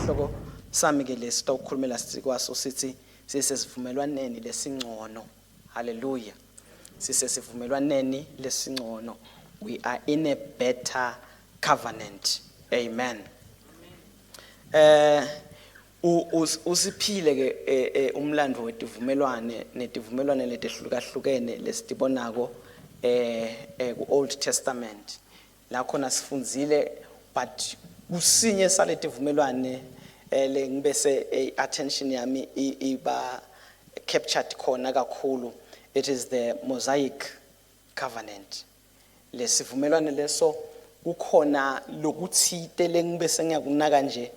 isihloko sami ke lesita ukukhulumela sikwaso sithi sisesivumelwaneni lesingcono. Hallelujah. Sisesivumelwaneni lesingcono. We are in a better covenant. Amen. Usiphile ke umlando wetivumelwane netivumelwane letehlukahlukene lesitibonako ku Old Testament. La khona sifundzile but kusinye saletivumelwane le ngibese attention yami iba captured khona kakhulu. It is the Mosaic covenant. Lesivumelwane leso kukhona lokuthite lengibese ngiyakunaka nje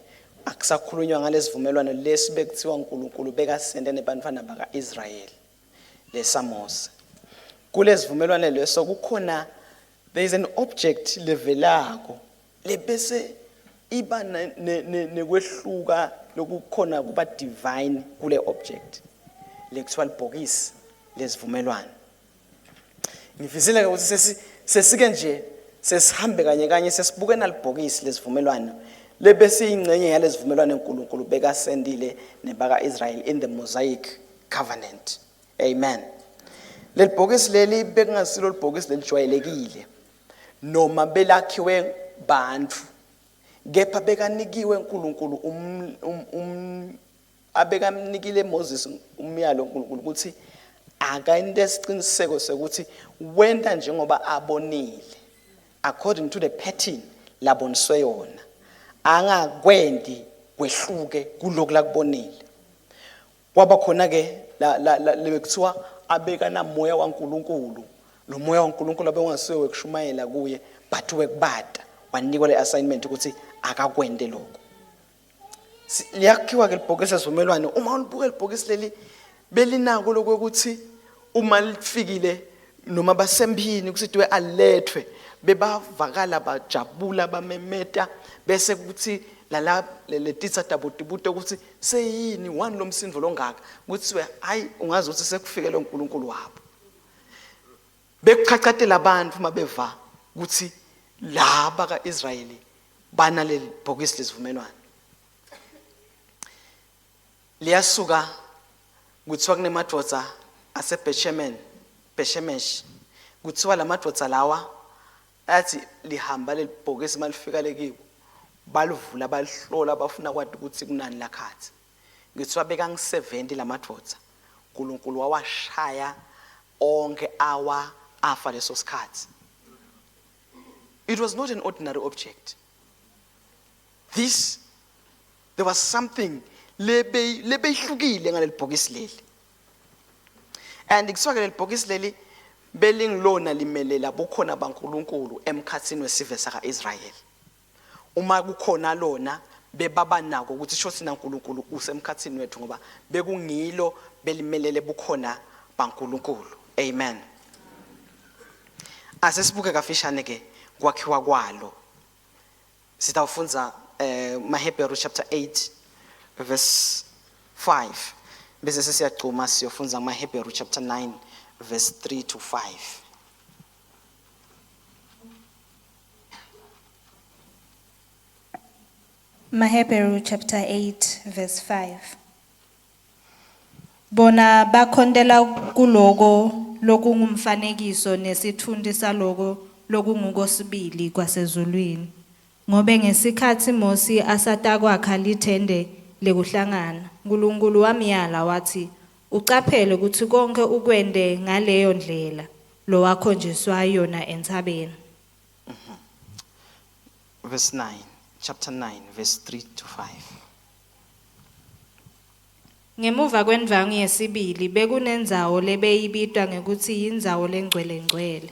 akusakhulunywa ngalesivumelwane lesibekuthiwa uNkulunkulu bekasende nebantwana bakaIsrael leSamos. Kulesivumelwane leso kukhona there is an object levelako lebese iba nekwehluka lokukhona kuba divine kule object lekuthiwa libhokisi lesivumelwane. Ngifisile ke ukuthi sesike nje sesihambe kanye sesibuke nalibhokisi lesivumelwane lebese ingcenye yalesivumelwane uNkulunkulu bekasendile nebaka Israel in the Mosaic covenant. Amen. Lelibhokisi leli bekungasilo libhokisi lelijwayelekile noma belakhiwe bantu kepha bekanikiwe uNkulunkulu abekamnikile Moses umyalo uNkulunkulu ukuthi akayinde isiqiniseko sokuthi wenda njengoba abonile according to the pattern laboniswe yona angakwendi kwehluke kuloko lakubonile. Kwaba khona ke lekuthiwa abeka namoya waNkulunkulu. Lo moya waNkulunkulu abengasiwe wekushumayela kuye but wekubata wanikwa le assignment ukuthi akakwende lokho. Liyakhiwa ke libhokisi lesivumelwane. Uma ulibuka libhokisi leli belinako lokuthi uma lifikile noma basemphini kusithiwe alethwe bebavakala bajabula bamemeta bese kuthi la letitsa tabutibute ukuthi seyini one lomsindo longaka kuthiwe hayi ungazi ukuthi sekufike lo uNkulunkulu wabo. Bekuchachatela abantu mabeva ukuthi laba kaIsrayeli bana leli bhokisi lesivumelwane. Liyasuka kuthiwa kunemadvodza aseBethshemesh kuthiwa lamadvodza lawa athi lihamba leli bhokisi malifika lekibo baluvula balihlola bafuna kwathi ukuthi kunani lakhathi. Ngithiwa beka ngi70 lamadvodza uNkulunkulu wawashaya onke afa leso sikhathi. It was not an ordinary object. There was something lebehlukile ngaleli bhokisi leli. And kuthiwa ke leli bhokisi leli belingilona limelela bukhona baNkulunkulu emkhathini wesive sakaIsrael. Uma kukhona lona bebaba nako ukuthi sho sina uNkulunkulu usemkhathini wethu ngoba bekungilo belimelele bukhona baNkulunkulu. Amen. Asesibuke kafishane ke kwakhiwa kwalo. Sitawufunza maHebrew chapter 8 verse 5 bese sesiyagcuma siyofunza maHebrew chapter 9 verse 3 to 5. maHebrew chapter 8 verse 5. Bona bakhondela kuloko lokungumfanekiso nesithundi saloko lokungukosibili kwasezulwini. Ngobe ngesikhathi Mose asatakwakha lithende lekuhlangana, uNkulunkulu wamyala wathi, ucaphele ukuthi konke ukwende ngaleyo ndlela lo wakhonjiswa yona entsabeni. Verse 9, chapter 9, verse 3 to 5. Ngemuva kwendvangu yesibili bekunenzawo lebeyibitwa ngekuthi yindzawo lengcwele.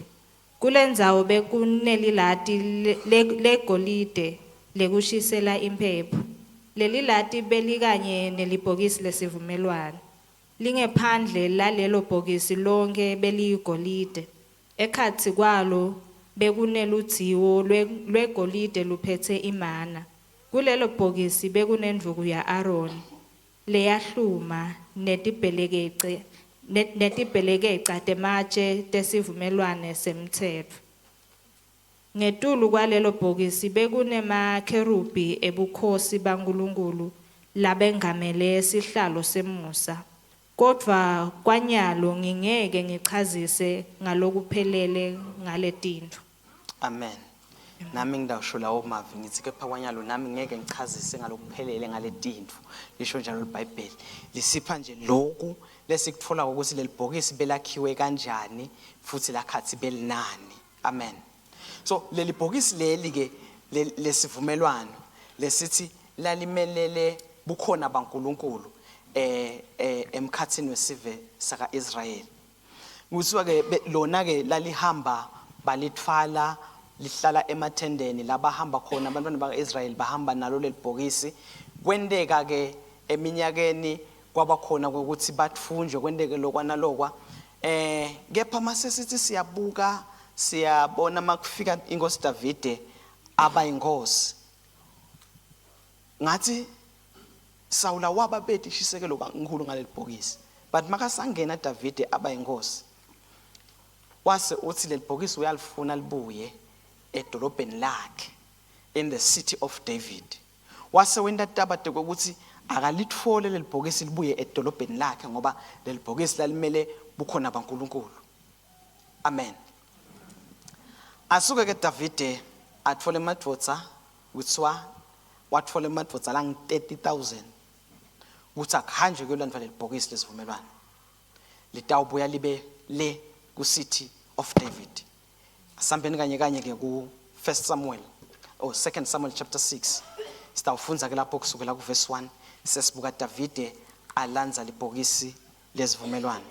Kulendzawo bekunelilati legolide lekushisela impepho. Leli lati belikanye nelibhokisi lesivumelwane. Lingephandle lalelo bhokisi lonke beliyigolide. Ekhatsi kwalo bekuneludziwo lwegolide luphethe imana. Kulelo bhokisi bekunendvuku ya Aaron leyahluma netibhelekeca tematshe tesivumelwane semtsetfo. Ngetulu kwalelo bhokisi bekunemakherubi ebukhosi baNkulunkulu labengamele isihlalo semusa. Kodwa kwanyalo ngingeke ngichazise ngalokuphelele ngaletinto. Amen. Nami ngidawusho lawo mavi ngithi kepha kwanyalo nami ngeke ngichazise ngalokuphelele ngaletinto. Lisho njalo iBhayibheli. Lisipha nje lokhu lesikutfola ukuthi leli bhokisi belakhiwe kanjani futhi lakhathi belinani. Amen. So leli bhokisi leli ke lesivumelwano lesithi lalimelele bukhona baNkulunkulu emkhathini wesive saka Israel. Kuthiwa ke lona ke lalihamba balithwala lihlala emathendeni labahamba khona abantwana bakaIsrael bahamba nalo leli bhokisi. Kwendeka ke eminyakeni kwaba khona ukuthi batfunjwe kwendeke lokwanalokwa kepha mase sithi siyabuka siyabona makufika inkosi Davide aba inkosi ngathi Sawula waba bethi ishisekelo kaNkulunkulu ngaleli bhokisi but makasangena Davide aba inkosi wase uthi leli bhokisi uyalifuna libuye edolobheni lakhe in the city of David wase wenda tabade ukuthi akalitfole leli bhokisi libuye edolobheni lakhe ngoba leli bhokisi lalimele bukhona baNkulunkulu. Amen. Asuke ke Davide atfole madvodza kuthiwa watfole madvodza lang 30,000 ukuthi akuhanjwe kuyolandwa leli bhokisi lesivumelwano litawubuya libe le ku city of David. Asambeni kanye ke ku 1 Samuel or 2 Samuel chapter 6 sitawufunza ke lapho kusukela ku verse 1 sesibuka Davide alanza libhokisi lesivumelwano.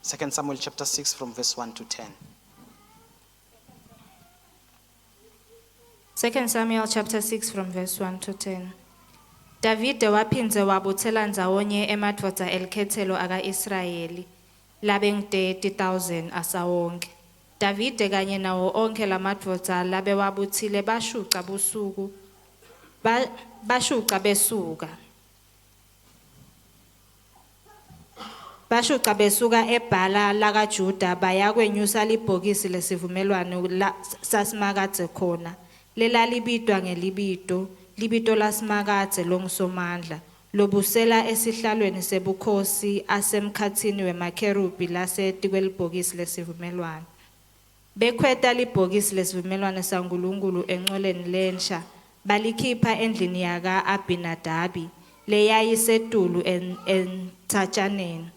2 Samuel chapter 6 from verse 1 to 10. 2 Samuel chapter 6 from verse 1 to 10. Davide waphindze wabuthela ndzawonye emadvodza elikhethelo aka-Israyeli labengu-30,000 asawonke. Davide kanye nawo onke lamadvodza labewabuthile bashuca busuku bashuca besuka eBhala lakaJuda baya kwenyusa libhokisi lesivumelwano sasimakadze khona lelalibitwa libito lasimakadze longusomandla lobusela esihlalweni sebukhosi asemkhathini wemakherubi laseti kwelibhokisi lesivumelwano. Bekhweta libhokisi lesivumelwano saNkulunkulu engcoleni lensha balikhipha endlini yaka Abinadabi leyayisetulu entsatshaneni.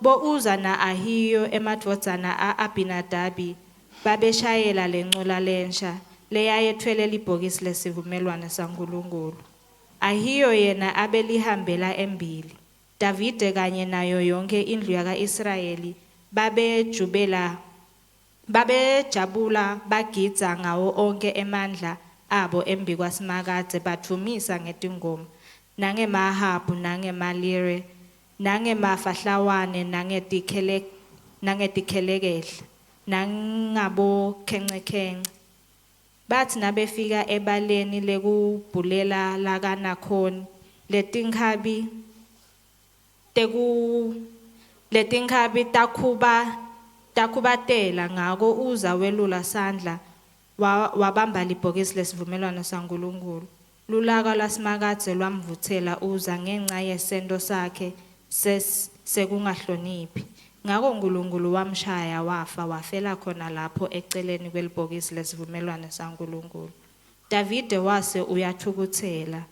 Bo-Uza na Ahiyo emadvodzana a-Abinadabi babeshayela lencola lensha leyayethwele libhokisi lesivumelwano saNkulunkulu. Ahiyo yena abelihambela embili. Davide kanye nayo yonke indlu yaka-Israyeli babejabula bagidza ngawo onke emandla abo embi kwasimakadze bathumisa ngetingoma nangemahabu nangemalire nangemafahlawane nangetikhelekehla nangabokhencekhence. Bathi nabefika ebaleni lekubhulela lakanakhoni letinkhabi takhubatela ngako Uza welula sandla wabamba libhokisi lesivumelwano saNkulunkulu. Lulaka lasimakadze lwamvuthela Uza ngenxa yesento sakhe sekungahloniphi. Ngako uNkulunkulu wamshaya wafa wafela khona lapho eceleni kwelibhokisi lesivumelwano saNkulunkulu. Davide wase uyathukuthela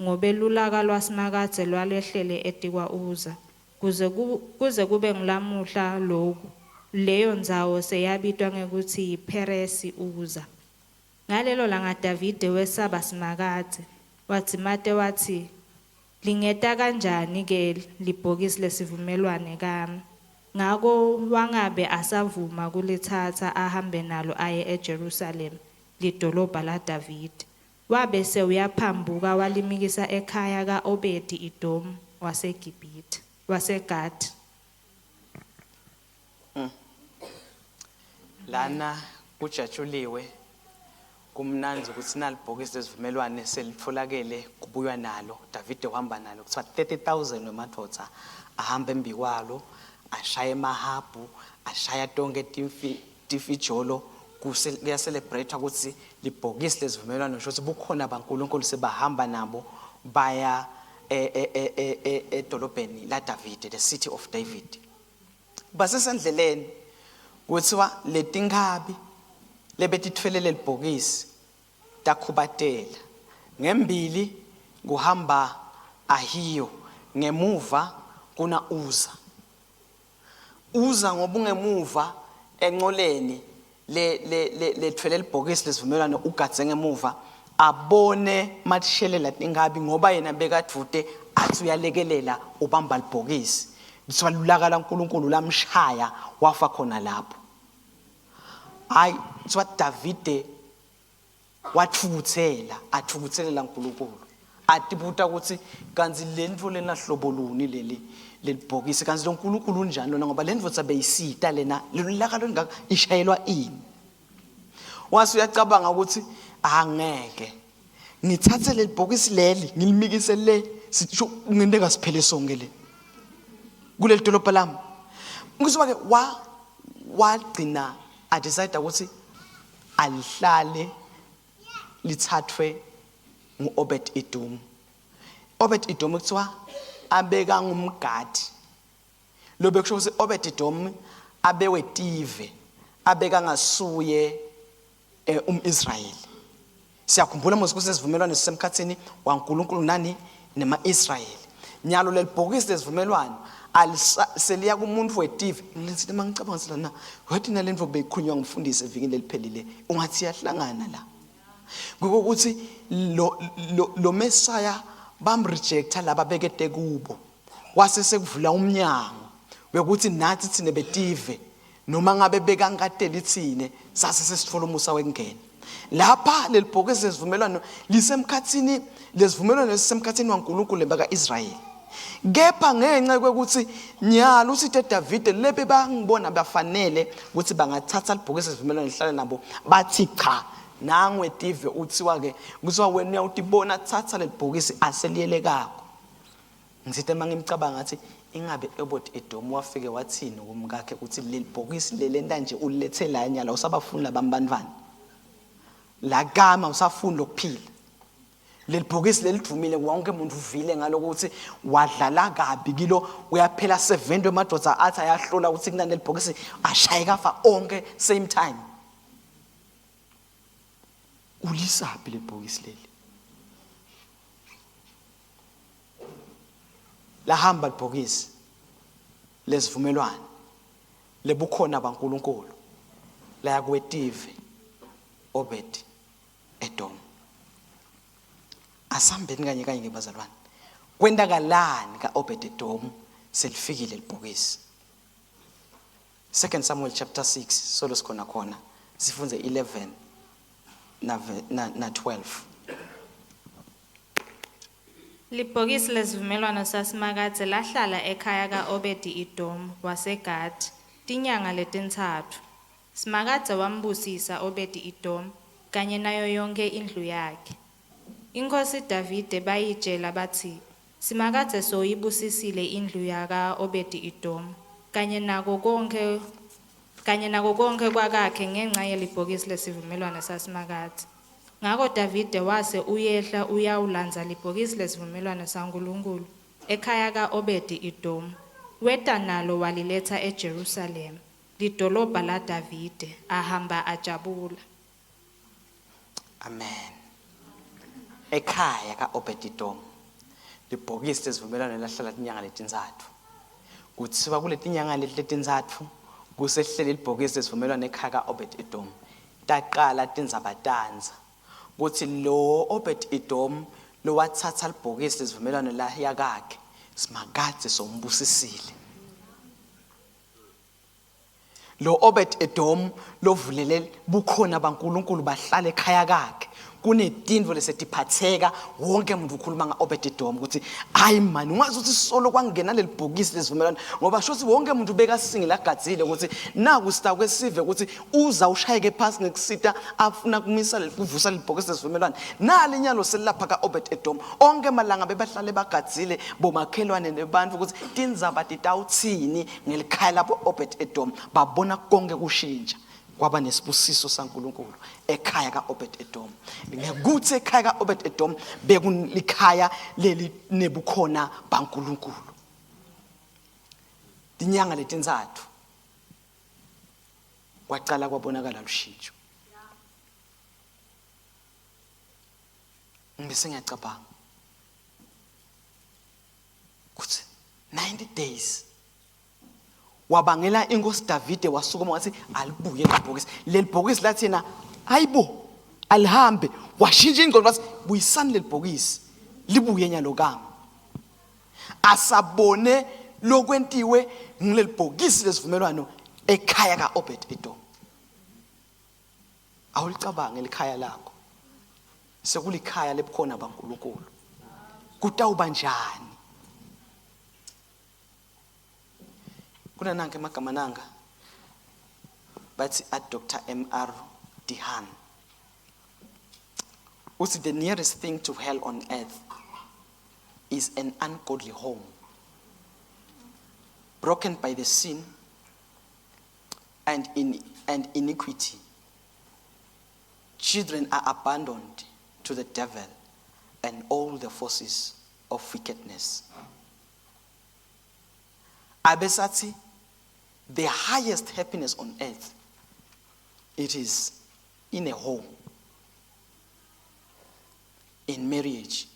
ngobe lulaka lwasimakadze lwalehlele etikwa Uza kuze kube ngulamuhla lokhu leyo ndzawo seyabitwa ngekuthi yiPheresi Uza. Ngalelo langa Davide wesaba simakadze wadzimate wathi lingeta kanjani ke libhokisi lesivumelwano kami. Ngako wangabe asavuma kulithatha ahambe nalo aye eJerusalem lidolobha laDavide. Wabe sewuyaphambuka walimikisa ekhaya ka-Obedi Idom waseGadi. Lana kujatshuliwe kumnanzi ukuthi nalibhokisi lesivumelwano selitfolakele kubuywa nalo. Davide uhamba nalo kuthiwa 30,000 wemadvodza ahamba embi kwalo ashaya emahabu ashaya tonke Steve Jolo kuyacelebrate ukuthi libhokisi lesivumelwano shothi bukhona baNkulunkulu sebahamba nabo baya edolobheni la David, the city of David. Basesendleleni kuthiwa letinkabi lebetithwelele libhokisi takhubatela ngembili kuhamba Ahiyo ngemuva kuna Uza ngoba ungemuva enqoleni lethwele libhokisi lesivumelwano ugadze ngemuva abone mathishelela tingabi ngoba yena bekadvude athi uyalekelela ubamba libhokisi kuthiwa lulaka laNkulunkulu lamshaya wafa khona lapho. Hayi kuthiwa Davide athukuthelela uNkulunkulu atibuta ukuthi kanzi lendvo lena hlobo luni lelibhokisi kanzi lo Nkulunkulu unjani lona ngoba lendvo sabeyisita lena lulaka longaka ishayelwa ini. Wase uyacabanga ukuthi angeke ngithathe lelibhokisi leli ngilimikise le sisho nginteka siphele sonke le kuleli dolobha lami. Ngizwa ke wagcina decide ukuthi alihlale lithathwe nguObed Edom. Obed Edom kuthiwa abeka ngumgadi lo bekusho ukuthi Obed Edom abewetive abeka ngasuye Israel. Siyakhumbula manje kusesivumelwano sisemkhathini waNkulunkulu nani nema-Israel. Nyalo lelibhokisi lesivumelwano seliya kumuntu wetive ngisithi mangicabanga silana wathi nalendvo beyikhulunywa ngumfundisi evikini leliphelile ungathi yahlangana la ukuthi lo Messiah bamrejecta laba bekete kubo wase sekuvula umnyango bekuthi nathi thine betive noma ngabe bekangakadeli thine sase sesithola umusa wengena lapha lelibhokisi lesivumelwano lisemkhathini lesivumelwano lisemkhathini waNkulunkulu lembaka Israel. Kepha ngenxa ukuthi nyalo uSithe David lebe bangibona bafanele ukuthi bangathatha libhokisi lesivumelwano lihlale nabo bathi cha nangwe tive uthiwa ke kuthiwa wena uyawutibona thatha lelibhokisi aseliyelekako. Ngisithi mangimcabanga ngathi ingabe Obed Edom wafike wathini kumkakhe ukuthi lelibhokisi lelenta nje ulethe la nyala usabafuni labambandvana la kama usafuni lokuphila lelibhokisi lelivumile wonke umuntu uvile ngalokuthi wadlala kabi kilo uyaphela 70 emadoda athi ayahlola ukuthi kunani lelibhokisi ashaye kafa onke same time. Ulisaphi lebhokisi leli lahamba libhokisi lesivumelwano lebukhona baNkulunkulu la kwetive Obed Edom. Asambeni kanye ngebazalwane kwendakalani kaObed Edom selifikile libhokisi. 2 Samuel chapter 6 solo sikhona sifunze 11 na 12. Libhokisi lesivumelwano sasimakathe lahlala ekhaya kaObed Edom waseGadi tinyanga letintathu. Simakathe wambusisa Obed Edom kanye nayo yonke indlu yakhe. Inkosi Davide bayitshela bathi simakathe soyibusisile indlu yaka Obed Edom kanye nako konke kwakakhe ngenxa yelibhokisi lesivumelwano sasimakathe. Ngako Davide wase uyehla uyawulanza libhokisi lesivumelwano saNkulunkulu ekhaya kaObed Edom weta nalo waliletha eJerusalem lidolobha la Davide ahamba ajabula. Amen. Ekhaya kaObed Edom libhokisi lesivumelwano lahlala inyanga letintathu. Kuthiwa kuletinyanga letintathu kusehlele libhokisi lesivumelwano ekhaya kaObed Edom taqala tinzabatanza kuthi lo Obed Edom lo wathatha libhokisi lesivumelwano la yakakhe simakathe sombusisile. Lo Obed Edom lo vulele bukhona baNkulunkulu bahlala ekhaya kakhe kunedindvo lesetiphatheka wonke umuntu ukhuluma ngaObed Edom ukuthi hayi man ungazi ukuthi solo kwangena lelibhokisi lesivumelwano ngoba shothi wonke umuntu ubeka singila gadzile ukuthi naku sita kwesive ukuthi uza ushayeke phansi ngekusita afuna kumisa kuvusa lelibhokisi lesivumelwano nali nyalo selapha kaObed Edom onke malanga bebahlale bagadzile bomakhelwane nebantu ukuthi tindzaba titawuthini ngelikhaya lapho Obed Edom babona konke kushintsha kwaba nesibusiso saNkulunkulu ekhaya kaObed Edom. Ngekuthi ekhaya kaObed Edom bekulikhaya leli nebukhona baNkulunkulu. Inyanga letinzathu kwaqala kwabonakala lushintsho. Ngibese ngiyacabanga kuthi 90 days wabangela inkosi Davide wasukuma wathi alibuye lebhokisi. Leli bhokisi lathi yena hayibo alihambe, washintsha ingqondo wathi buyisani leli bhokisi libuye nyalokanga. Asabone lokwentiwe ngileli bhokisi lesivumelwano ekhaya kaObed Edom. Awulicabange likhaya lakho sekulikhaya lebukhona baNkulunkulu, kutawuba njani? Kuna nanke magama nanga bathi Dr. M.R. Dehan uthi the nearest thing to hell on earth is an ungodly home broken by the sin and iniquity. Children are abandoned to the devil and all the forces of wickedness. Abesati, the highest happiness on earth, it is in a home, in marriage.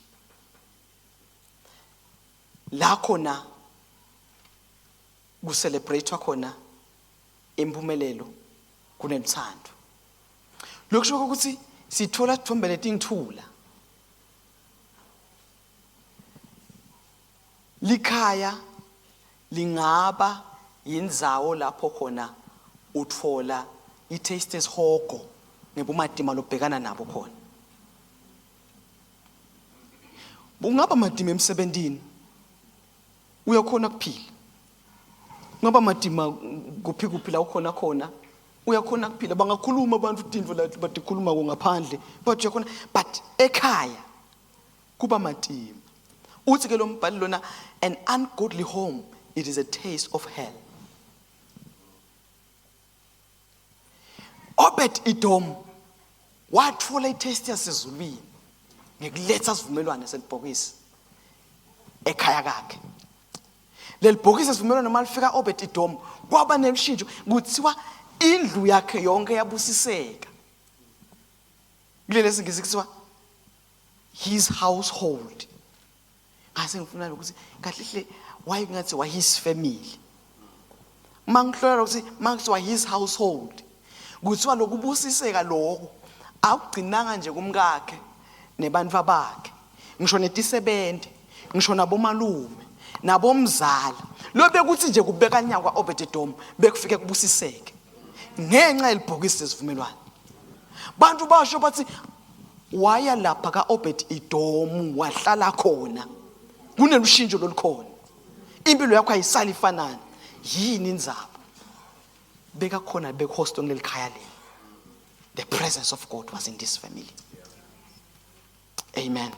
La khona kucelebratewa khona impumelelo kunemthando. Lokusho ukuthi sithola sithombe letingithula. Likhaya lingaba yindzawo lapho khona utfola itaste esihogo ngebumadima lobhekana nabo khona. Ungaba madima emsebentini uyakhona kuphila. Ungaba madima kuphi la ukhona khona uyakhona kuphila. Bangakhuluma abantu tindvo batikhuluma ngaphandle but uyakhona, but ekhaya kuba madima. Uthi ke lo mbhali lona, an ungodly home, it is a taste of hell. Obed Edom wathola itaste yasezulwini ngekuletha isivumelwano selibhokisi ekhaya kakhe. Leli bhokisi isivumelwano malifika Obed Edom kwaba nelishintsho, kuthiwa indlu yakhe yonke yabusiseka. Kulele singisi kuthiwa his household. Ngase ngifuna ukuthi kahle why ngathi wa his family. Mangihlola ukuthi makuthiwa his household, kuthiwa lokubusiseka lokho awugcinanga nje kumkakhe nebantwa bakhe, ngisho netisebente, ngisho nabomalume nabomzala. Lo bekuthi nje kubeka nyaka kwaObed Edom bekufike kubusiseke ngenxa yelibhokisi lesivumelwano. Bantu basho bathi waya lapha kaObed Edom wahlala khona kunelushintsho lolukhona. Impilo yakho ayisali fanana. Yini indzaba? Beka khona bekhosto ngelikhaya le. The presence of God was in this family. Amen.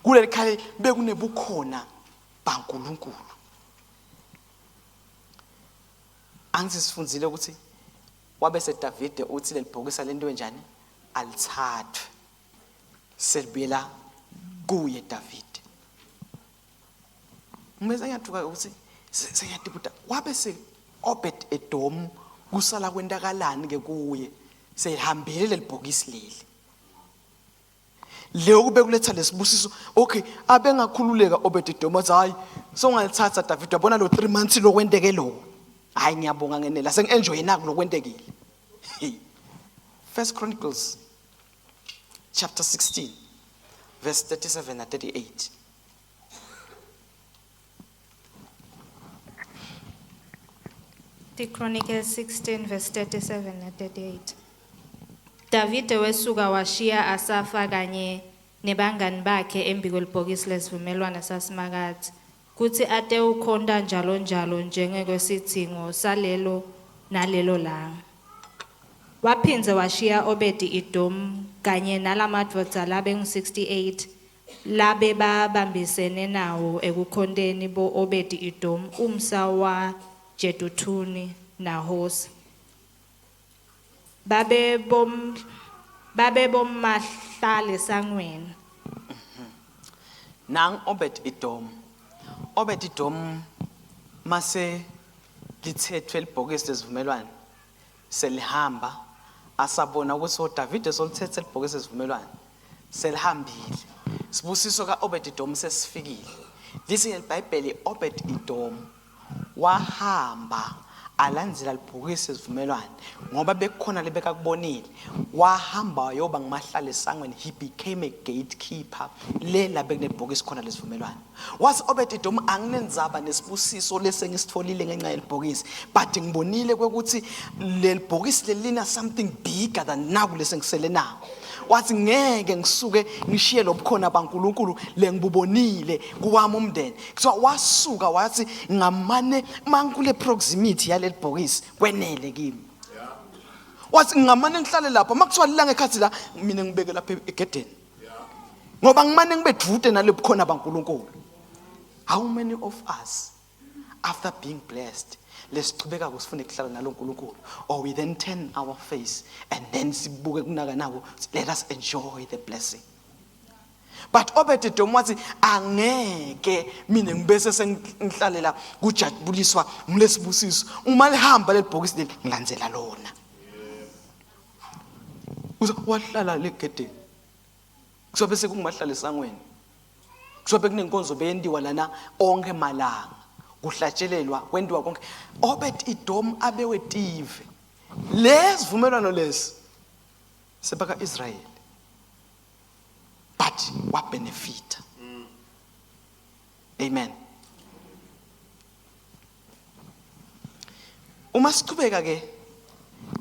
Kuleli khaya bekunebukhona baNkulunkulu. Angisifundzile ukuthi wabese Davide uthi lelibhokisa lento enjani alithathwe selibuyela kuye Davide. Ngimeze ngiyathuka ukuthi sengiyadibuda wabese Obed Edom kusala kwentakalani ke kuye sehambele lelibhokisi leli. Leyo kube kuletha lesibusiso. Okay, abengakhululeka Obed Edom wathi hayi songalithatha David wabona lo 3 months lo kwenteke lo. Hayi ngiyabonga ngenela sengenjoy naku lokwentekile. 1 Chronicles chapter 16 verse 37 and 38. The Chronicles 16 verse 37 and 38. Davide wesuka washiya Asafa kanye nebangani bakhe embi kwelibhokisi lesivumelwano sasemakade, kuthi ate ukhonda njalo njalo njengekwesithingo salelo nalelo langa. Waphinze washiya Obed Edom kanye nalamadvodza labengu-68 labe babambisene nawo ekukhondeni bo Obed Edom umsa wa Jeduthuni naHosa. babebomahla esangweni. Nang Obed-Edom mase lithethwe libhokisi lesivumelwano selihamba asabona ukuthi uDavide solithethe libhokisi lesivumelwano selihambile. Sibusiso ka-Obed-Edom sesifikile. Lisi ngeBhayibheli Obed-Edom wahamba alandzela libhokisi lesivumelwano ngoba bekukhona lebekakubonile, wahamba wayoba ngumahlala esangweni. He became a gatekeeper le la bekunebhokisi khona lesivumelwano. Wathi Obed-Edom, anginenzaba nesibusiso lesengisitholile ngenxa yelibhokisi, but ngibonile ukuthi leli bhokisi lelina something bigger than naku lesengisele nako. Wathi ngeke ngisuke ngishiye lobukhona baNkulunkulu lengibubonile kuwami umndeni. So wasuka wathi ngamane mankule proximity yaleli bhokisi kwenele kimi. Wathi ngamane ngihlale lapha makuthiwa lilanga ekhathi la mina ngibeke lapha egedeni. Ngoba ngimane ngibedude nalebukhona baNkulunkulu. How many of us after being blessed lesichubeka kusifune kuhlala nalo uNkulunkulu, or we then turn our face and then sibuke kunaka nako, let us enjoy the blessing? But Obed-Edom wathi angeke mina ngibese sengihlalela kujabuliswa ngilesibusiso uma lihamba lelibhokisi leli ngilandzela lona. Wahlala legedeni kusobe sekungimahlala esangweni, kusobe kunenkonzo beyendiwa lana onke malanga, kuhlatshelelwa kwendiwa konke. Obed-Edom abewetive lesivumelwano lesi sebaka Israel, but wabenefita. Amen. Uma siqhubeka ke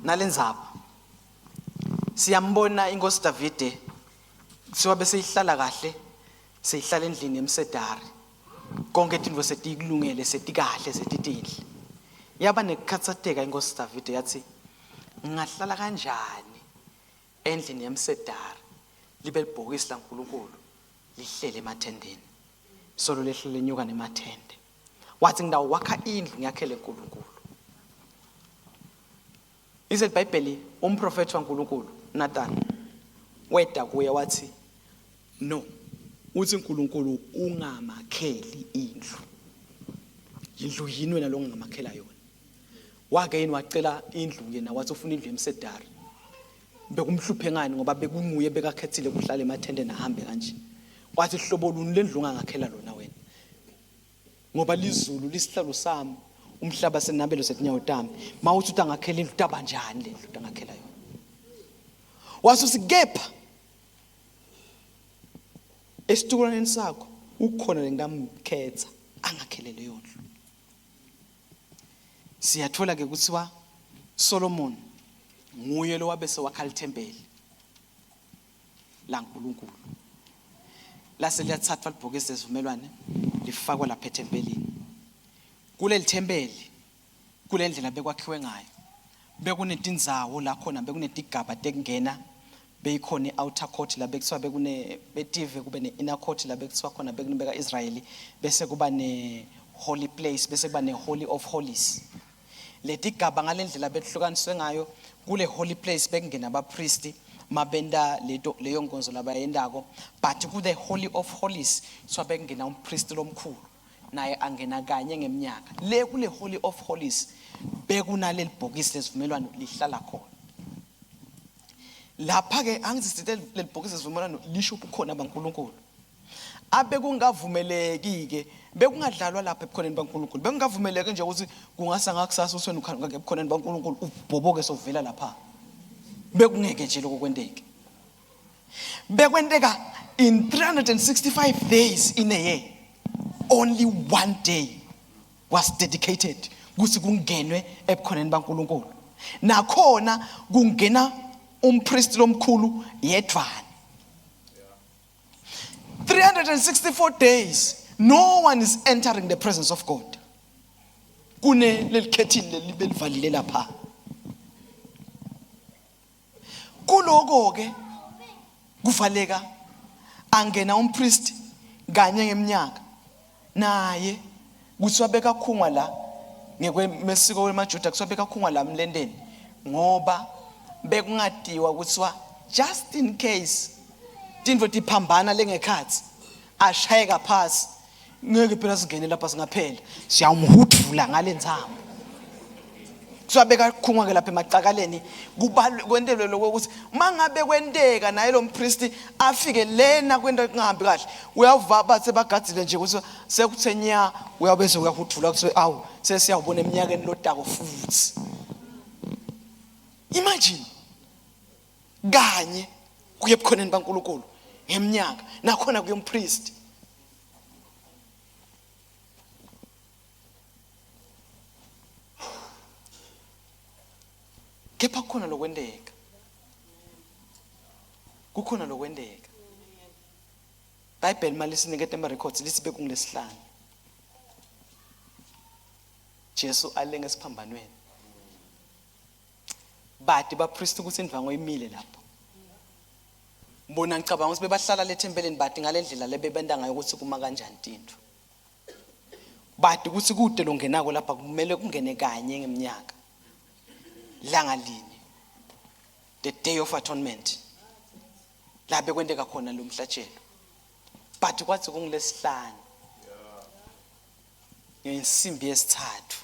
nalendzaba siyambona inkosi Davide siwa bese ihlala kahle, seyihlala endlini yemsedari, konke intwe setikulungele, setikahle, setitinhle. Yaba nekukhathateka inkosi Davide yathi ngingahlala kanjani endlini yemsedari libe libhokisi laNkulunkulu lihlele emathendeni, solo lehlele nyuka nemathende. Wathi ngidawo wakha indlu ngiyakhele uNkulunkulu. Ize iBhayibheli umprofeti waNkulunkulu Nathan weda kuye wathi no, uthi uNkulunkulu ungamakheli indlu. Indlu yini wena lo ngingamakhela yona? Wake yini wacela indlu yena wathi ufuna indlu yemsedari. Bekumhluphe ngani ngoba bekunguye bekakhethile kuhlala emathende nahambe kanje. Wathi hlobo luni lendlu ungangakhela lona wena? Ngoba lizulu lisihlalo sami, umhlaba senabelo setinyawo tami. Mawuthi utangakhela indlu taba njani le ndlu utangakhela yona? Wathi usikepha esitukulweni sakho ukhona lengamkhetha angakhele leyo ndlu. Siyathola ke kuthiwa Solomon nguye lo wabese wakha ithempeli laNkulunkulu. Lase liyathathwa libhokisi lesivumelwano lifakwa lapha ethempelini. Kuleli thempeli kule ndlela bekwakhiwe ngayo bekunetindzawo la khona bekunetigaba tekungena, beyikhona i-outer court la bekuthiwa bekune betive, kube ne-inner court la bekuthiwa khona bekunibeka Israeli, bese kuba ne-holy place, bese kuba ne-holy of holies. Letigaba ngalendlela behlukaniswe ngayo. Kule holy place bekungena abapriesti mabenda leyo nkonzo labayendako, but ku the holy of holies so bekungena umpriesti lomkhulu naye angena kanye ngeminyaka. Le kule holy of holies bekunaleli bhokisi lesivumelwano lihlala khona. Lapha ke angizisithe leli bhokisi lesivumelwano lisho ukukhona baNkulunkulu. Abe kungavumeleki ke bekungadlalwa lapha ebukhoneni baNkulunkulu. Bekungavumeleki nje ukuthi kungasa ngakusasa uswena ukhanga ebukhoneni baNkulunkulu ubhoboke sovela lapha. Bekungeke nje lokho kwenteke. Bekwenteka in 365 days in a year. Only one day was dedicated ukuthi kungenwe ebukhoneni baNkulunkulu. Nakhona kungena umpriest lomkhulu yedwana. 364 days no one is entering the presence of God. Kune lelikhethile libe livalile lapha. Kuloko ke kuvaleka angena umpriest kanye ngeminyaka. Naye kuthiwa bekakhungwa la ngekwemesiko wemaJuda, kuthiwa bekakhungwa la emlendeni ngoba bekungadiwa ukuthi just in case tintfo tiphambana lengekhathi ashayeka phasi ngeke phela singene lapha singaphela siyamhudula ngalenzamo kusabeka khunga ke lapha emacakaleni kwentelwe lokuthi mangabe kwenteka naye lo mpriest afike lena kwento kungahambi kahle uyava bathi bagadzile nje ukuthi sekuthenya uyabese uyahudula kuthi awu sesiyawubona eminyakeni lodako futhi. Imagine kanye kuye ebukhoneni baNkulunkulu ngeminyaka nakhona kuye umpriest. Kepha kukhona lokwendeka. Kukhona lokwendeka. Bible mali sinikete ama records lisibe kungilesihlanu. Jesu alenge siphambanweni. Bathi ba priest ukuthi indvango imile lapho. Mbona ngicabanga ukuthi bebahlala lethempeleni bathi ngalendlela lebebenda ngayo ukuthi kuma kanjani into. Bathi ukuthi kude lo ngenako lapha kumele kungene kanye ngeminyaka. Langa lini the day of atonement la bekwendeka khona lo mhlatshelo but kwathi kungilesihlanu ngensimbi yesithathu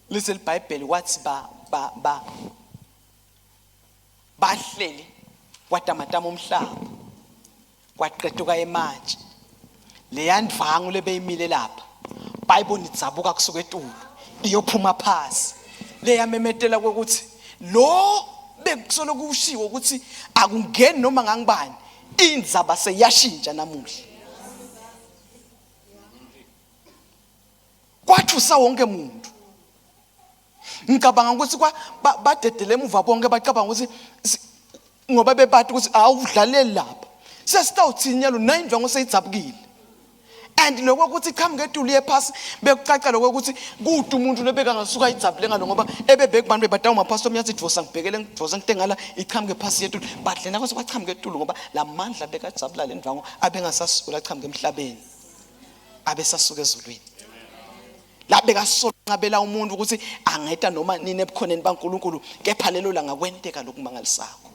lise iBhayibheli wathi bahleli kwatamatama umhlaba kwaqeduka ematshe leyandvangu lebeyimile lapha bayibona idzabuka kusuka etulu iyophuma phasi leyamemetela ukuthi lo bekusolo kushiwo ukuthi akungeni noma ngangibani indzaba seyashintsha namuhla kwathusa wonke umuntu ngicabanga ukuthi badedele emuva bonke bacabanga ukuthi ngoba bebathi ukuthi awudlaleli lapha sesitawuthini yalo nayindvango seyidzabukile and lokho ukuthi qhamuke etulu yephasi bekucaca lokho ukuthi kude umuntu lebeka ngasuka idzabule ngalo ngoba ebebeke bantu bebadawu mapastor miyathi divosa ngibhekele ngidivosa ngitengala iqhamuke phasi yetulu but lena kwase kwaqhamuke etulu ngoba lamandla bekajabula lendvango abengasasukela qhamuke emhlabeni abesasuka ezulwini la bekasola ngabela umuntu ukuthi angeta noma nini ebukhoneni baNkulunkulu kepha lelo la ngakwenteka lokumangalisako.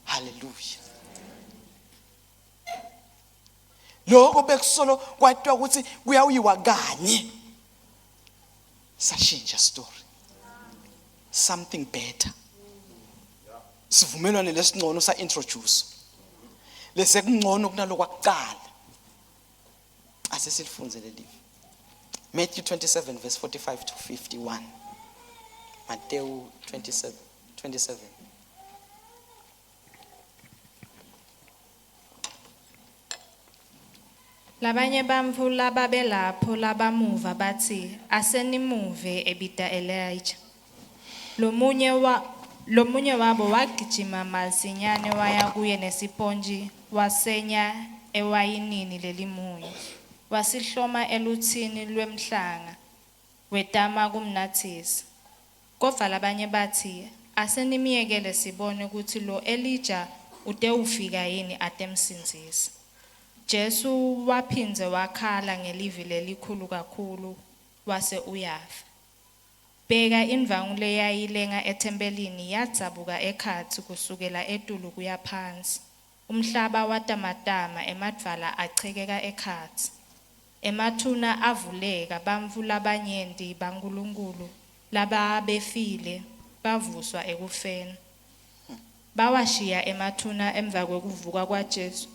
Hallelujah. Lokho bekusolo kwathiwa ukuthi kuyawiwa kanye sashintsha story something better sivumelwane lesingcono sa introduce lesekungcono kunalo kwakuqala asesilifunze leli Matthew 27 verse 45 to 51 Matthew 27 Labanye bamfu lababelapho labamuva bathi asenimuve ebida Elijah. Lomunye wabo wagijima masinyane waya kuye nesiphontshi wasenya ewayinini lelimunye. Wasihloma eluthini lwemhlanga wetama kumnathisi. Kodwa labanye bathi asenimiyekele sibone ukuthi lo Elijah ude ufika yini atemsinzisi. Jesu waphinze wakhala ngelivi lelikhulu kakhulu wase uyafa. Bheka indvangu leyayilenga ethempelini yadzabuka ekhathi kusukela etulu kuya phansi. Umhlaba watamatama emadvala achekeka ekhathi. Emathuna avuleka bamfu labanyenti baNkulunkulu laba befile bavuswa ekufeni. Bawashiya emathuna emva kwekuvuka kwaJesu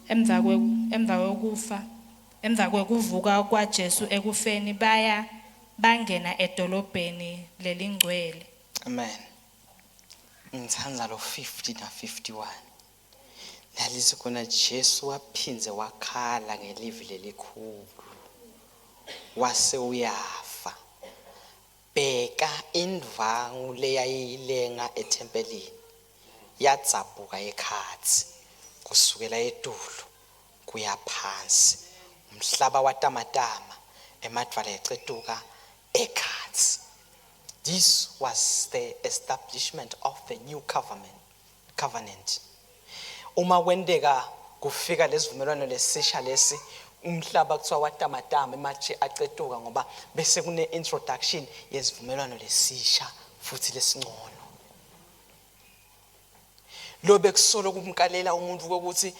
emva kwekuvuka kwaJesu ekufeni bangena edolobheni lelingcwele. Amen. Ngithanda lo 50 na 51 lalise khona Jesu waphinze wakhala ngelivi lelikhulu wase uyafa. Bheka indvangu leyayilenga ethempelini yadzabuka ekhathi kusukela etulu kuya phansi. Umhlaba watamatama emadvala ecetuka ekhathi. This was the establishment of the new covenant. Uma kwendeka kufika lesivumelwano lesisha lesi umhlaba kuthiwa watamatama ematshe acetuka ngoba bese kune introduction yesivumelwano lesisha futhi lesingcono. Lo bekusolo kumkalela umuntu ukuthi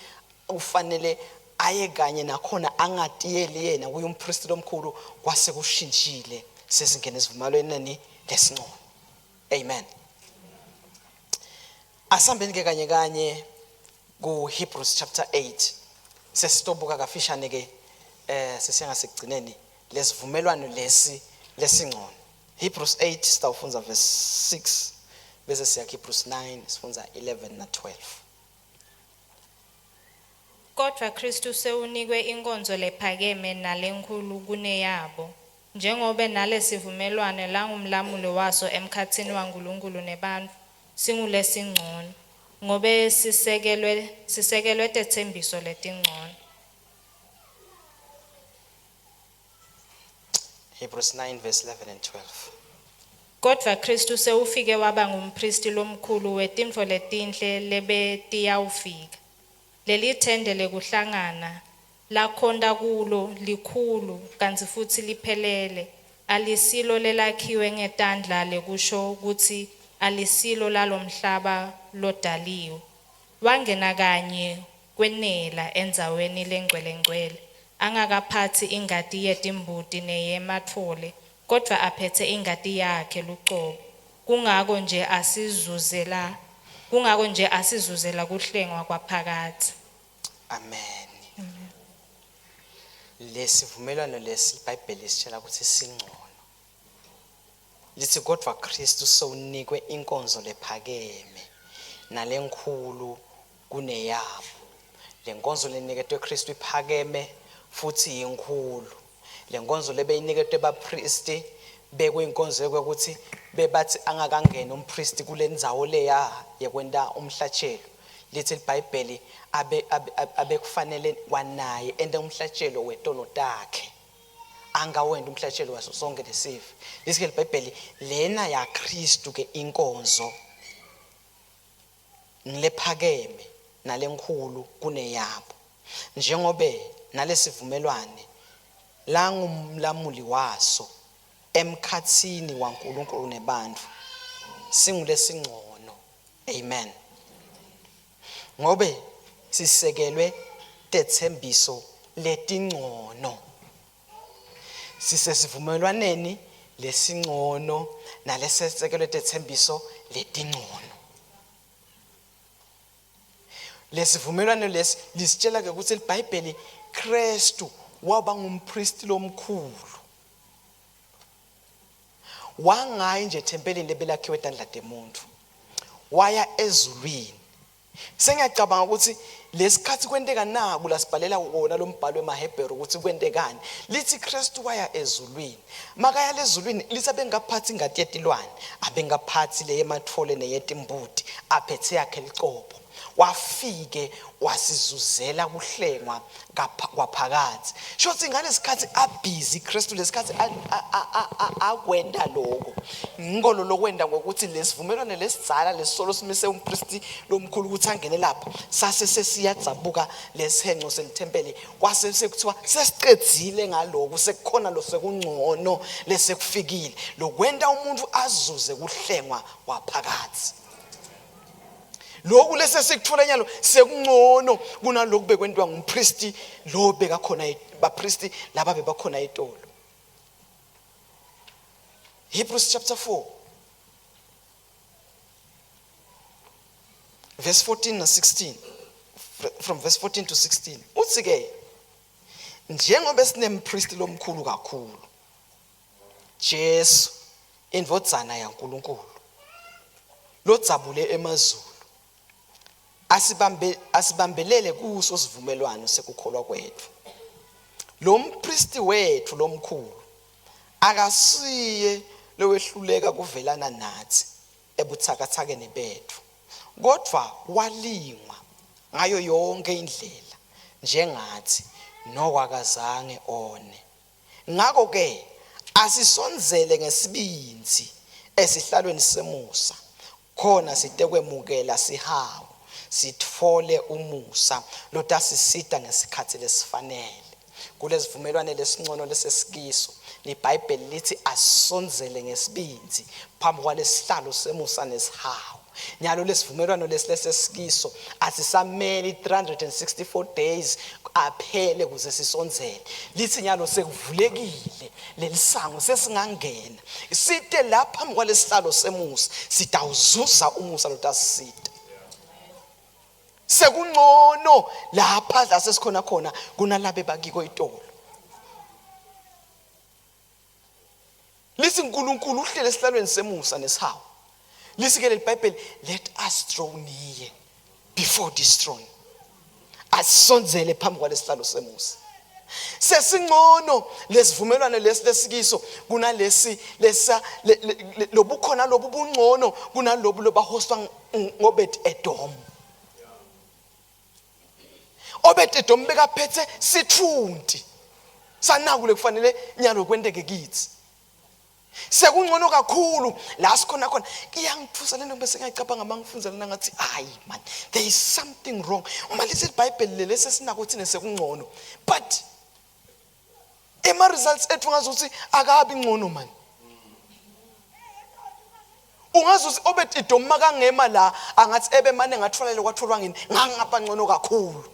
ufanele aye kanye nakhona angatiyeli yena kuye umpristi lomkhulu kwase kushintshile sesingena esivumelwaneni lesingcono. Amen. Asambeni ke kanye ku Hebrews chapter 8 sesitobuka kafishane ke sesengasigcineni lesivumelwano lesingcono. Hebrews 8 sitawufunza verse 6 bese siya Hebrews 9 sifunza 11 na 12. Kodwa Kristu sewunikwe inkonzo lephakeme nalenkulu kuneyabo, njengoba nalesivumelwano langumlamuli waso emkhathini waNkulunkulu nebantu singulesingcono, ngobe sisekelwe tethembiso letingcono. Hebrews 9 verse 11 and 12. Kodwa Kristu sewufike waba ngumpristi lomkhulu wetintfo letinhle lebetiyawufika. Leli thende lekuhlangana lakhonda kulo likhulu kanti futhi liphelele, alisilo lelakhiwe ngetandla lekusho ukuthi alisilo lalomhlaba lodaliwe. Wangena kanye kwenela endzaweni lengcwelengcwele, angakaphathi ingati yetimbuti neyemathole, kodwa aphethe ingati yakhe lucobo. Kungako nje asizuzela kuhlengwa kwaphakade. Amen. Lesivumelwano lesi iBhayibheli sitshela ukuthi singcono. Lithi kodwa Kristu sewunikwe inkonzo lephakeme nalenkhulu kuneyabo. Lenkonzo leniketwe Kristu iphakeme futhi inkulu. Lenkonzo lebeyiniketwe abapristi bekuyinkonzo yokuthi bebathi angakangena umpristi kulendzawo leya yekwenta umhlatshelo. Lithi iBhayibheli abe kufanele wanaye ende umhlatshelo wetono takhe, angawenda umhlatshelo waso sonke lesifi. Lithi iBhayibheli lena ya Kristu ke inkonzo nilephakeme nalenkhulu kuneyabo, njengobe nalesivumelwane langumlamuli waso emkhathini waNkulunkulu nebantu singulesingcono. Amen. Ngobe sisekelwe tethembiso letingcono, sisesivumelwaneni lesingcono nalesesekelwe tethembiso letingcono. Lesivumelwano lesi lisitshela ke ukuthi iBhayibheli Kristu waba ngumpristi lomkhulu, wangayi nje thempelini lebelakhiwe etandla temuntu, waya ezulwini. Sengiyacabanga ukuthi lesikhathi kwenteka naku lasibhalela wona lo mbhalo wemaHebheru ukuthi kwentekani. Lithi Kristu waya ezulwini, makaya lezulwini lithi abengaphathi ingati yetilwane, abengaphathi leyemathole neyetimbuti, aphethe yakhe licobo. Wafike wasizuzela kuhlengwa kwaphakade. Shothi ngalesikhathi abhizi Kristu lesikhathi akwenda lokho. Ngikolo lokwenda ngokuthi lesivumelwano lesizala lesisolo simise umpristi lomkhulu ukuthi angene lapha. Sase sesiyadzabuka lesenco selithempeli. Kwase sekuthiwa sesiqedzile ngaloko, sekukhona lo sekungcono lesekufikile. Lokwenda umuntu azuze kuhlengwa kwaphakade. Lokhu lesesikuthola nyalo sekungcono kunalokhu bekwentwa ngumpristi lo beka khona abapristi laba bebakhona etolo. Hebrews chapter 4 verse 14 na 16, from verse 14 to 16. Uthi ke njengoba sinempristi lomkhulu kakhulu, Jesu indvodzana yaNkulunkulu lodzabule emazulu, asibambelele kuso sivumelwano sekukholwa kwethu. Lo mpristi wethu lomkhulu akasiye lowehluleka kuvelana nathi ebuthakathakeni bethu, kodwa walingwa ngayo yonke indlela njengathi nokwakazange one. Ngakho ke asisonzele ngesibinzi esihlalweni semusa, khona sitekwemukela sihawu sithole umusa lotasisita ngesikhathi lesifanele. Kulesivumelwano lesingcono lesesikiso iBhayibheli lithi asonzele ngesibindi phambi kwalesihlalo semusa nesihawu. Nyalo lesivumelwano lesesikiso asisamele 364 days aphele kuze sisonzele. Lithi nyalo sekuvulekile lelisango sesingangena. Site lapha phambi kwalesihlalo semusa sitawuzuza umusa lotasisita. Sekungcono lapha la sesikhona khona kunalabe bakiko itolo. Lisi uNkulunkulu uhlele esihlalweni semusa nesihawu. Listen, the Bible, let us draw near before this throne. Asonzele phambi kwalesihlalo semusa. Sesingcono lesivumelwano lesisikiso kunalesi lesa lobukhona lobu bungcono kunalobu lobahostwa ngobet Edom. Obet Edom bekaphethe sithunti. Sanakule kufanele nyalo kwendeke kithi. Sekungcono kakhulu la sikhona khona iyangithusa lento bese ngiyacabanga mangifunza lena ngathi hayi man, there is something wrong. Uma lesi iBhayibheli lesi sinako thina sekungcono, but ema results ethu ngazuthi akabi ngcono man. Ungazuthi Obed Edom makangema la angathi ebe mane ngatholele kwatholwa ngini ngangapha ngcono kakhulu.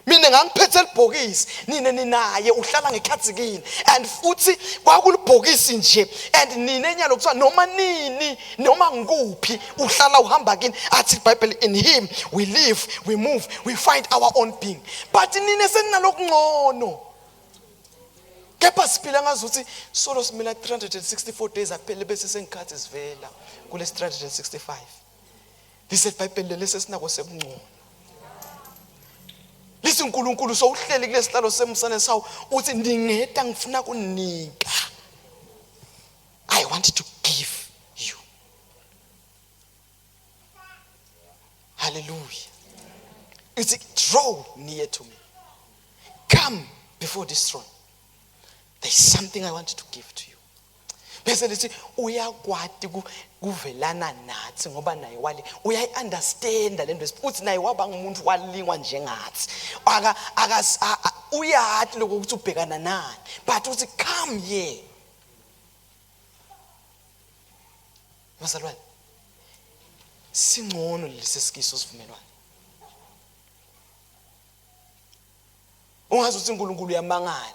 Mina ngangiphethe libhokisi nina ninaye uhlala ngekhathikini and futhi kwakulibhokisi nje and nina enyalo kuthiwa noma nini noma ngikuphi uhlala uhamba kini athi iBhayibheli in him we live, we move, we find our own being. But nina seninalokungcono. Kepha siphila ngazuthi solo simila 364 days aphele bese sengikhathi sivela kule 365. This iBhayibheli lesi sinako sekungcono. Listen, uNkulunkulu so uhlele kulesihlalo semusa nesihawu uthi ndingeda ngifuna kunika. I want to give you. Hallelujah. It's draw near to me. Come before this throne. There's something I want to give to you. Bese lithi uyakwati kuvelana nathi ngoba naye wali uyayiunderstand lento uthi naye waba ngumuntu walingwa njengathi uyathi lokuthi ubhekana nani but uthi come here. Masalwane singcono lesisikiso sivumelwano. Ungazi ukuthi uNkulunkulu uyamangala.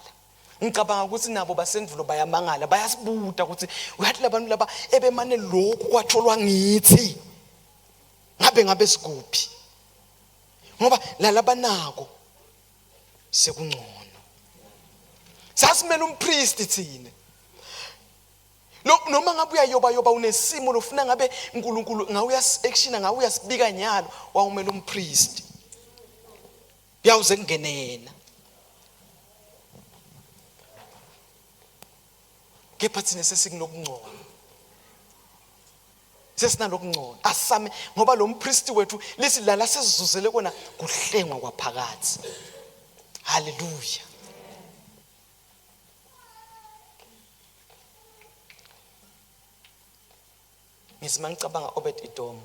Ngicabanga ukuthi nabo basendulo bayamangala bayasibuta ukuthi uyathi labantu laba ebemane lokhu kwatholwa ngithi ngabe sikuphi ngoba lalaba nako sekungcono. Sasimela umpriest thina noma ngabe uyayoba unesimo lofuna ngabe uNkulunkulu ngawuya action ngawuya sibika nyalo wawumela umpriest uyawuze kungene yena. Kepha thina sesinokungcono. Sesinalokungcono. Asame ngoba lo mpriest wethu lesi la sesizuzele kona kuhlengwa kwaphakathi. Hallelujah. Ngisima ngicabanga Obed Edom.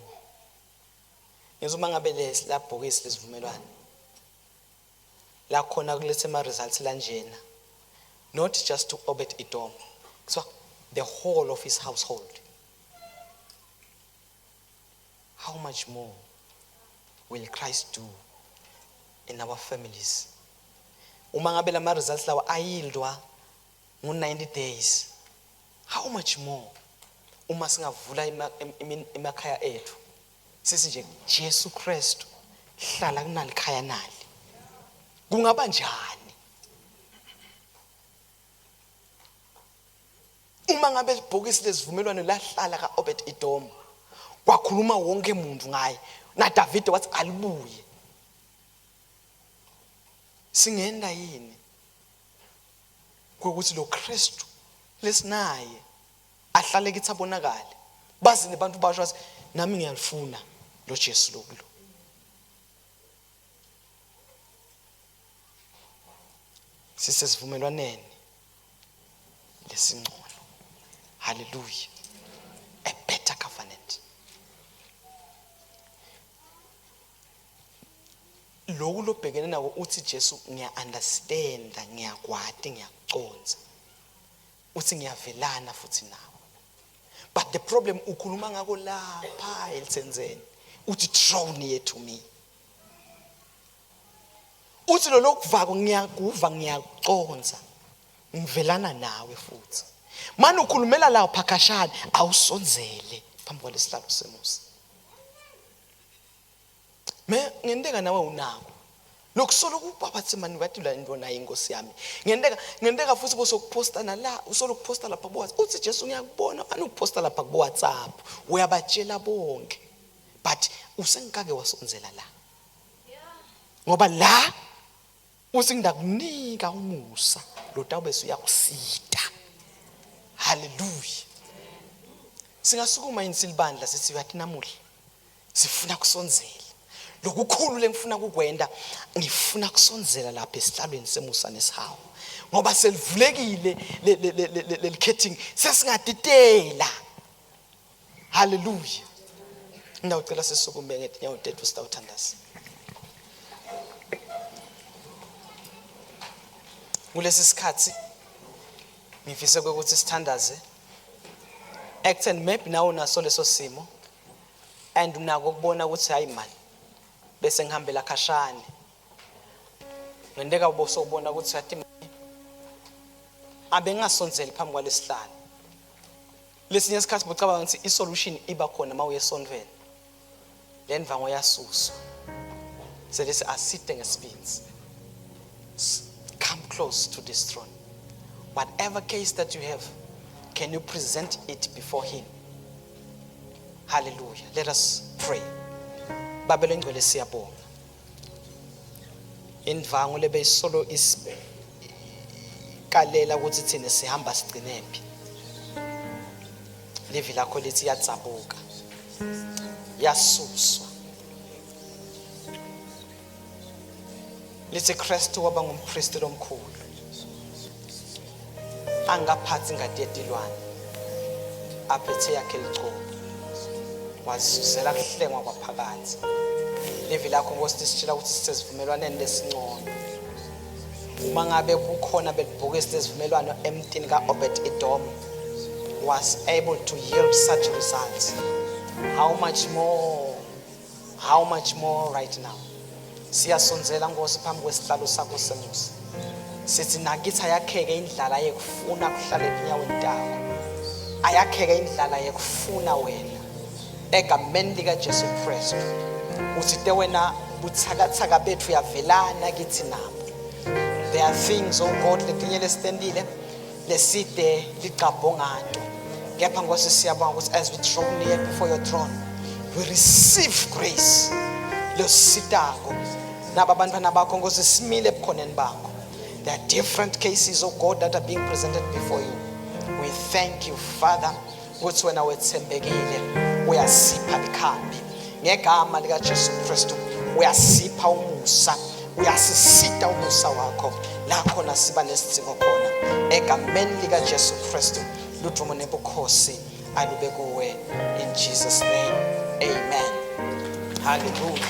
Ngizuma ngabe lesi labhokisi lesivumelwano. La khona kulethe ama results lanjena. Not just to Obed Edom. So the whole of his household. How much more will Christ do in our families? Uma ngabe lama results lawa ayildwa ngo-90 days. How much more uma singavula emakhaya ethu sithi nje Jesu Kristu hlala kunalikhaya nali. Kungaba njani? Uma ngabe ibhokisi lesivumelwano lahlala kaObed Edom kwakhuluma wonke umuntu ngaye na David wathi alibuye. Singenda yini ukuthi lo Kristu lesinaye ahlale kithi abonakale bazi nebantu basho nami ngiyalifuna lo Jesu lokulo. Sisesivumelwaneni lesingcono. Hallelujah. A better covenant. Lokhu lobhekene nako uthi Jesu ngiya understand ngiyakwati ngiyaconza. uthi ngiyavelana futhi nawe. But the problem ukhuluma ngako lapha eLithenzeni uthi draw near to me. Uthi lo lokuvako ngiyakuva ngiyaconza ngivelana nawe futhi. Manje ukhulumela la phakashana awusonzele phambi kwalesihlalo semusa. Ngendeka nawe unako. Lokusolo kubabathi mani bathi la into nayo inkosi yami. Ngendeka futhi bosokuposta la usolo kuposta lapha ku WhatsApp. Uthi Jesu ngiyakubona manje ukuposta lapha ku WhatsApp. Uyabatshela bonke. But usengikake wasonzela la. Ngoba la usindakunika umusa lo tawubese uyakusita. Hallelujah. Singasukuma insilibandla sithi yathi namuhla sifuna kusonzela. Lokukhulu lengifuna kukwenda ngifuna kusonzela lapha esihlalweni semusa nesihawu. Ngoba selivulekile lelikhetting sesingadidela. Hallelujah. Ngiyacela sisukume ngetinyawo tethu sitawuthandaza. Kulesi sikhathi ngifisa ukuthi sithandaze. Actually maybe nawe unaso leso simo and unako ukubona ukuthi hayi mani bese ngihambela khashane. Ngendeka uboso ubona ukuthi yathi abe ngasonzeli phambi kwalesihlalo. Lesinye isikhathi bocabanga ukuthi isolution iba khona mawuye esonveni. Lenvango yasuswa. So this asite ngesibindi. Come close to this throne. Whatever case that you have, can you present it before him? Hallelujah. Let us pray. Babelo ngcwele siyabonga. Indvango lebe solo kalela ukuthi thina sihamba sigcinephi. Livi lakho lithi yatsabuka. Yasuswa. Lithi Kristu waba ngumpriest omkhulu. Angaphathi ngadedelwane. Aphethe yakhe licobo. Wazuzela kuhlengwa kwaphakathi. Livi lakho Nkosi sitshela ukuthi sisivumelwaneni lesingcono. Uma ngabe kukhona belibhokisi lesivumelwano emntini kaObed Edom was able to yield such results, how much more right now? Siyasonzela Nkosi phambi kwesihlalo sakho semusa. Sithi nakithi ayakheke indlala yekufuna kuhlala enyaweni takho. Ayakheke indlala yekufuna wena. Egameni lika Jesu Kristu. Uthi wena buthakathaka bethu yavelana kithi nabo. There are things, oh God, letinye lesitendile leside ligabongato. Kepha Nkosi siyabonga ukuthi as we draw near before your throne, we receive grace. Lositako naba bantwana bakho Nkosi simile ebukhoneni bakho. There are different cases, oh God, that are being presented before you. We thank you, Father, ukuthi wena wethembekile uyasipha likhambi. Ngegama lika Jesu Kristu uyasipha umusa. Uyasisita umusa wakho la khona siba nesidingo khona. Egameni lika Jesu Kristu ludumo nebukhosi alube kuwe in Jesus name. Amen. Hallelujah.